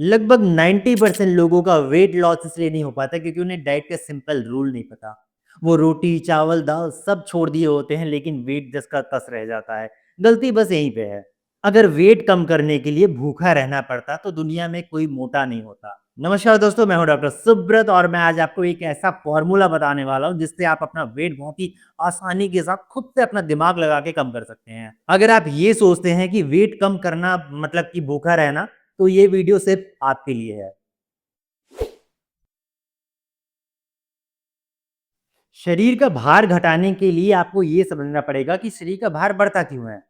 लगभग 90% लोगों का वेट लॉस इसलिए नहीं हो पाता क्योंकि उन्हें डाइट का सिंपल रूल नहीं पता। वो रोटी, चावल, दाल सब छोड़ दिए होते हैं लेकिन वेट जस का तस रह जाता है। गलती बस यहीं पे है। अगर वेट कम करने के लिए भूखा रहना पड़ता तो दुनिया में कोई मोटा नहीं होता। नमस्कार दोस्तों, मैं हूं डॉक्टर सुब्रत और मैं आज आपको एक ऐसा फॉर्मूला बताने वाला हूं जिससे आप अपना वेट बहुत ही आसानी के साथ खुद से अपना दिमाग लगा के कम कर सकते हैं। अगर आप ये सोचते हैं कि वेट कम करना मतलब कि भूखा रहना, तो ये वीडियो सिर्फ आपके लिए है। शरीर का भार घटाने के लिए आपको ये समझना पड़ेगा कि शरीर का भार बढ़ता क्यों है।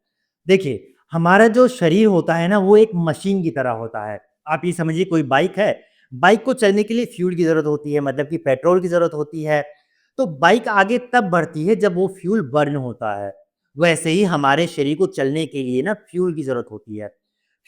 देखिए, हमारा जो शरीर होता है ना, वो एक मशीन की तरह होता है। आप ये समझिए कोई बाइक है, बाइक को चलने के लिए फ्यूल की ज़रूरत होती है, मतलब कि पेट्रोल की ज़रूरत होती है। तो बाइक आगे तब बढ़ती है जब वो फ्यूल बर्न होता है। वैसे ही हमारे शरीर को चलने के लिए ना फ्यूल की ज़रूरत होती है।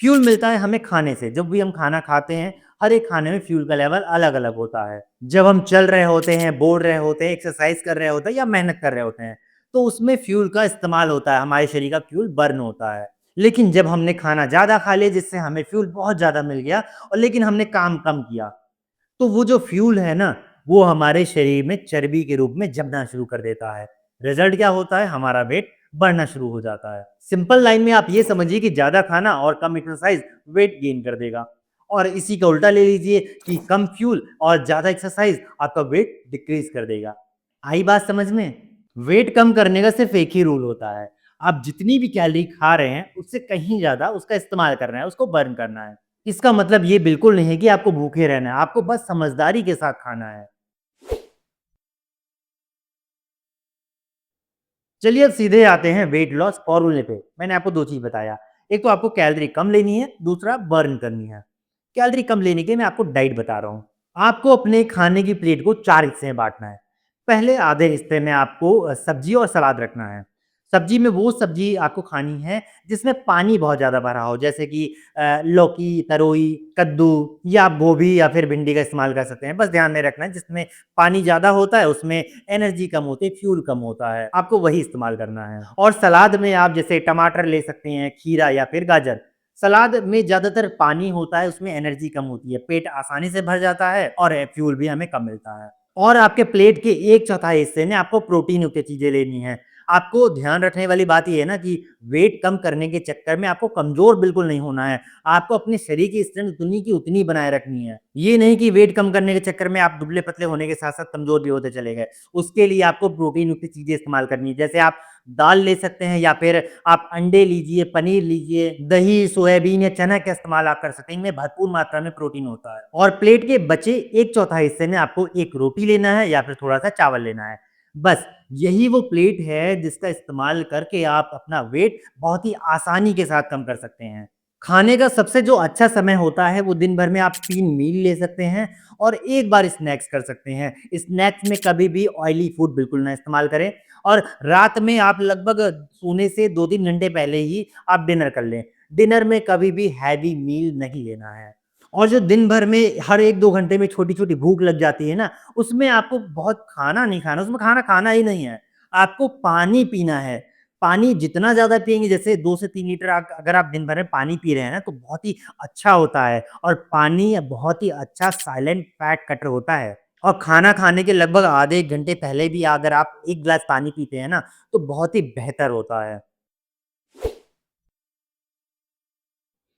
फ्यूल मिलता है हमें खाने से, जब भी हम खाना खाते हैं, हर एक खाने में फ्यूल का लेवल अलग-अलग होता है। जब हम चल रहे होते हैं, बोल रहे होते हैं, एक्सरसाइज़ कर रहे होते हैं या मेहनत कर रहे होते हैं, तो उसमें फ्यूल का इस्तेमाल होता है, हमारे शरीर का फ्यूल बर्न होता है। लेकिन जब हमने खाना ज़्यादा खा लिया जिससे हमें फ्यूल बहुत ज़्यादा मिल गया और लेकिन हमने काम कम किया, तो वो जो फ्यूल है ना, वो हमारे शरीर में चर्बी के रूप में जमना शुरू कर देता है। रिज़ल्ट क्या होता है? हमारा वेट बढ़ना शुरू हो जाता है। सिंपल लाइन में आप ये समझिए कि ज़्यादा खाना और कम एक्सरसाइज़ वेट गेन कर देगा और इसी का उल्टा ले लीजिए कि कम फ्यूल और ज़्यादा एक्सरसाइज़ आपका वेट डिक्रीज़ कर देगा। आई बात समझ में? वेट कम करने का सिर्फ़ एक ही रूल होता है। आप जितनी भी कैलोरी खा रहे हैं, उससे कहीं ज़्यादा उसका इस्तेमाल करना है, उसको बर्न करना है। इसका मतलब ये बिल्कुल नहीं है कि आपको भूखे रहना है, आपको बस समझदारी के साथ खाना है। चलिए अब सीधे आते हैं वेट लॉस फ़ॉर्मूले पे। मैंने आपको 2 चीज़ बताया, एक तो आपको कैलोरी कम लेनी है, दूसरा बर्न करनी है। कैलोरी कम लेने के मैं आपको डाइट बता रहा हूँ। आपको अपने खाने की प्लेट को 4 हिस्से में बाँटना है। पहले आधे हिस्से में आपको सब्ज़ी और सलाद रखना है। सब्ज़ी में वो सब्ज़ी आपको खानी है जिसमें पानी बहुत ज़्यादा भरा हो, जैसे कि लौकी, तरोई, कद्दू या आप गोभी या फिर भिंडी का इस्तेमाल कर सकते हैं। बस ध्यान में रखना है जिसमें पानी ज़्यादा होता है, उसमें एनर्जी कम होती है, फ्यूल कम होता है। आपको वही इस्तेमाल करना है और सलाद में आप जैसे टमाटर ले सकते हैं, खीरा या फिर गाजर। सलाद में ज़्यादातर पानी होता है, उसमें एनर्जी कम होती है, पेट आसानी से भर जाता है और फ्यूल भी हमें कम मिलता है। और आपके प्लेट के 1/4 हिस्से में आपको प्रोटीन युक्त चीज़ें लेनी हैं। आपको ध्यान रखने वाली बात ये है ना कि वेट कम करने के चक्कर में आपको कमज़ोर बिल्कुल नहीं होना है। आपको अपने शरीर की स्ट्रेंथ उतनी की उतनी बनाए रखनी है। ये नहीं कि वेट कम करने के चक्कर में आप दुबले-पतले होने के साथ-साथ कमज़ोर भी होते चले गए। उसके लिए आपको प्रोटीन युक्त चीज़ें इस्तेमाल करनी है। जैसे आप दाल ले सकते हैं या फिर आप अंडे लीजिए, पनीर लीजिए, दही, सोयाबीन या चना का इस्तेमाल आप कर सकते हैं। इनमें भरपूर मात्रा में प्रोटीन होता है और प्लेट के बचे 1/4 हिस्से में आपको 1 रोटी लेना है या फिर थोड़ा-सा चावल लेना है। बस यही वो प्लेट है जिसका इस्तेमाल करके आप अपना वेट बहुत ही आसानी के साथ कम कर सकते हैं। खाने का सबसे जो अच्छा समय होता है वो दिन भर में आप 3 मील ले सकते हैं और एक बार स्नैक्स कर सकते हैं। स्नैक्स में कभी भी ऑयली फूड बिल्कुल ना इस्तेमाल करें और रात में आप लगभग सोने से 2-3 घंटे पहले ही आप डिनर कर लें। डिनर में कभी भी हैवी मील नहीं लेना है। और जो दिन भर में हर 1-2 घंटे में छोटी-छोटी भूख लग जाती है ना, उसमें आपको बहुत खाना नहीं खाना, उसमें खाना खाना ही नहीं है। आपको पानी पीना है। पानी जितना ज़्यादा पिएँगे, जैसे 2 से 3 लीटर अगर आप दिन भर में पानी पी रहे हैं ना, तो बहुत ही अच्छा होता है और पानी बहुत ही अच्छा साइलेंट फैट कटर होता है। और खाना खाने के लगभग आधे 1 घंटे पहले भी अगर आप 1 ग्लास पानी पीते हैं ना, तो बहुत ही बेहतर होता है।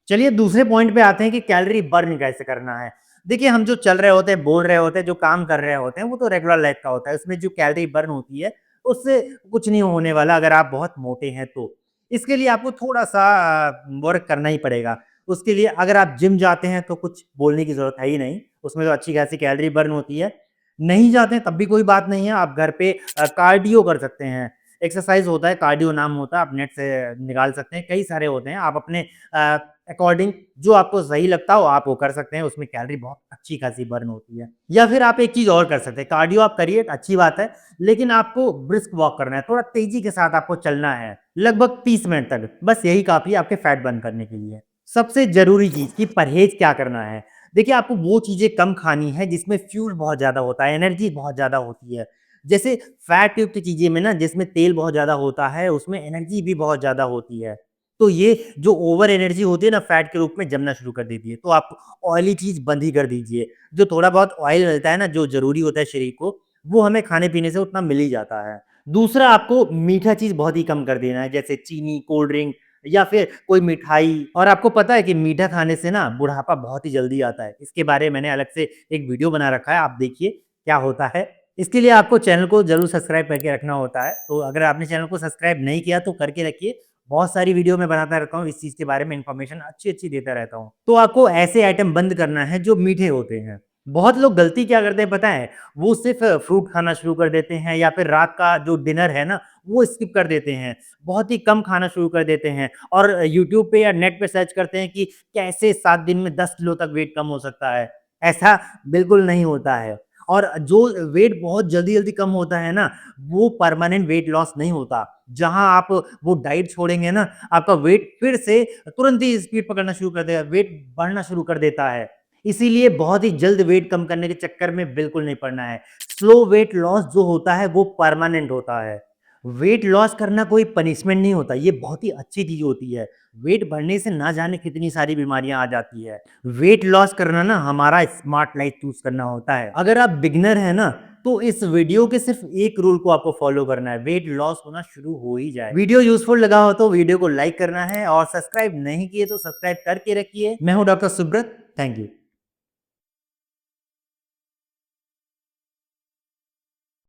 चलिए दूसरे पॉइंट पे आते हैं कि कैलोरी बर्न कैसे करना है। देखिए, हम जो चल रहे होते हैं, बोल रहे होते हैं, जो काम कर रहे होते हैं, वो तो रेगुलर लाइफ का होता है। उसमें जो कैलोरी बर्न होती है, उससे कुछ नहीं होने वाला अगर आप बहुत मोटे हैं तो। इसके लिए आपको थोड़ा-सा वर्क करना ही पड़ेगा। उसके लिए अगर आप जिम जाते हैं तो कुछ बोलने की ज़रूरत है ही नहीं, उसमें तो अच्छी खासी कैलोरी बर्न होती है। नहीं जाते हैं तब भी कोई बात नहीं है, आप घर पे कार्डियो कर सकते हैं। एक्सरसाइज़ होता है, कार्डियो नाम होता है, आप नेट से निकाल सकते हैं, कई सारे होते हैं। आप अपने अ, अकॉर्डिंग जो आपको सही लगता हो आप वो कर सकते हैं, उसमें कैलोरी बहुत अच्छी खासी बर्न होती है। या फिर आप एक चीज़ और कर सकते हैं, कार्डियो आप करिए अच्छी बात है, लेकिन आपको ब्रिस्क वॉक करना है, थोड़ा तेज़ी के साथ आपको चलना है, लगभग 30 मिनट तक, बस यही काफ़ी है आपके फैट बर्न करने के लिए। सबसे ज़रूरी चीज़ कि परहेज़ क्या करना है? देखिए, आपको वो चीज़ें कम खानी है जिसमें फ्यूल बहुत ज़्यादा होता है, एनर्जी बहुत ज़्यादा होती है। जैसे फैट युक्त चीज़ें में ना जिसमें तेल बहुत ज़्यादा होता है, उसमें एनर्जी भी बहुत ज़्यादा होती है। तो ये जो ओवर एनर्जी होती है ना फैट के रूप में जमना शुरू कर देती है। तो आप ऑयली चीज़ बंद ही कर दीजिए। जो थोड़ा बहुत ऑयल मिलता है ना जो ज़रूरी होता है शरीर को, वो हमें खाने-पीने से उतना मिल ही जाता है। दूसरा आपको मीठा चीज़ बहुत ही कम कर देना है जैसे चीनी, कोल्ड ड्रिंक या फिर कोई मिठाई। और आपको पता है कि मीठा खाने से ना बुढ़ापा बहुत ही जल्दी आता है। इसके बारे में मैंने अलग से एक वीडियो बना रखा है, आप देखिए क्या होता है। इसके लिए आपको चैनल को ज़रूर सब्सक्राइब करके रखना होता है। तो अगर आपने चैनल को सब्सक्राइब नहीं किया तो करके रखिए। बहुत सारी वीडियो मैं बनाता रहता हूँ, इस चीज़ के बारे में इन्फॉर्मेशन अच्छी-अच्छी देता रहता हूँ। तो आपको ऐसे आइटम बंद करना है जो मीठे होते हैं। बहुत लोग गलती क्या करते हैं पता है? वो सिर्फ़ फ्रूट खाना शुरू कर देते हैं या फिर रात का जो डिनर है ना, वो स्किप कर देते हैं। बहुत ही कम खाना शुरू कर देते हैं और यूट्यूब पे या नेट पे सर्च करते हैं कि कैसे 7 दिन में 10 किलो तक वेट कम हो सकता है। ऐसा बिल्कुल नहीं होता है। और जो वेट बहुत जल्दी-जल्दी कम होता है ना, वो परमानेंट वेट लॉस नहीं होता। जहाँ आप वो डाइट छोड़ेंगे ना, आपका वेट फिर से तुरंत ही स्पीड पकड़ना शुरू कर देगा, वेट बढ़ना शुरू कर देता है। इसीलिए बहुत ही जल्द वेट कम करने के चक्कर में बिल्कुल नहीं पड़ना है। स्लो वेट लॉस जो होता है, वो परमानेंट होता है। वेट लॉस करना कोई पनिशमेंट नहीं होता, ये बहुत ही अच्छी चीज़ होती है। वेट बढ़ने से ना जाने कितनी सारी बीमारियाँ आ जाती है। वेट लॉस करना ना हमारा स्मार्ट लाइफ चूज़ करना होता है। अगर आप बिगिनर हैं ना, तो इस वीडियो के सिर्फ़ एक रूल को आपको फ़ॉलो करना है, वेट लॉस होना शुरू हो ही जाए। वीडियो यूज़फुल लगा हो तो वीडियो को लाइक करना है और सब्सक्राइब नहीं किए तो सब्सक्राइब करके रखिए। मैं हूँ डॉक्टर सुब्रत, थैंक यू।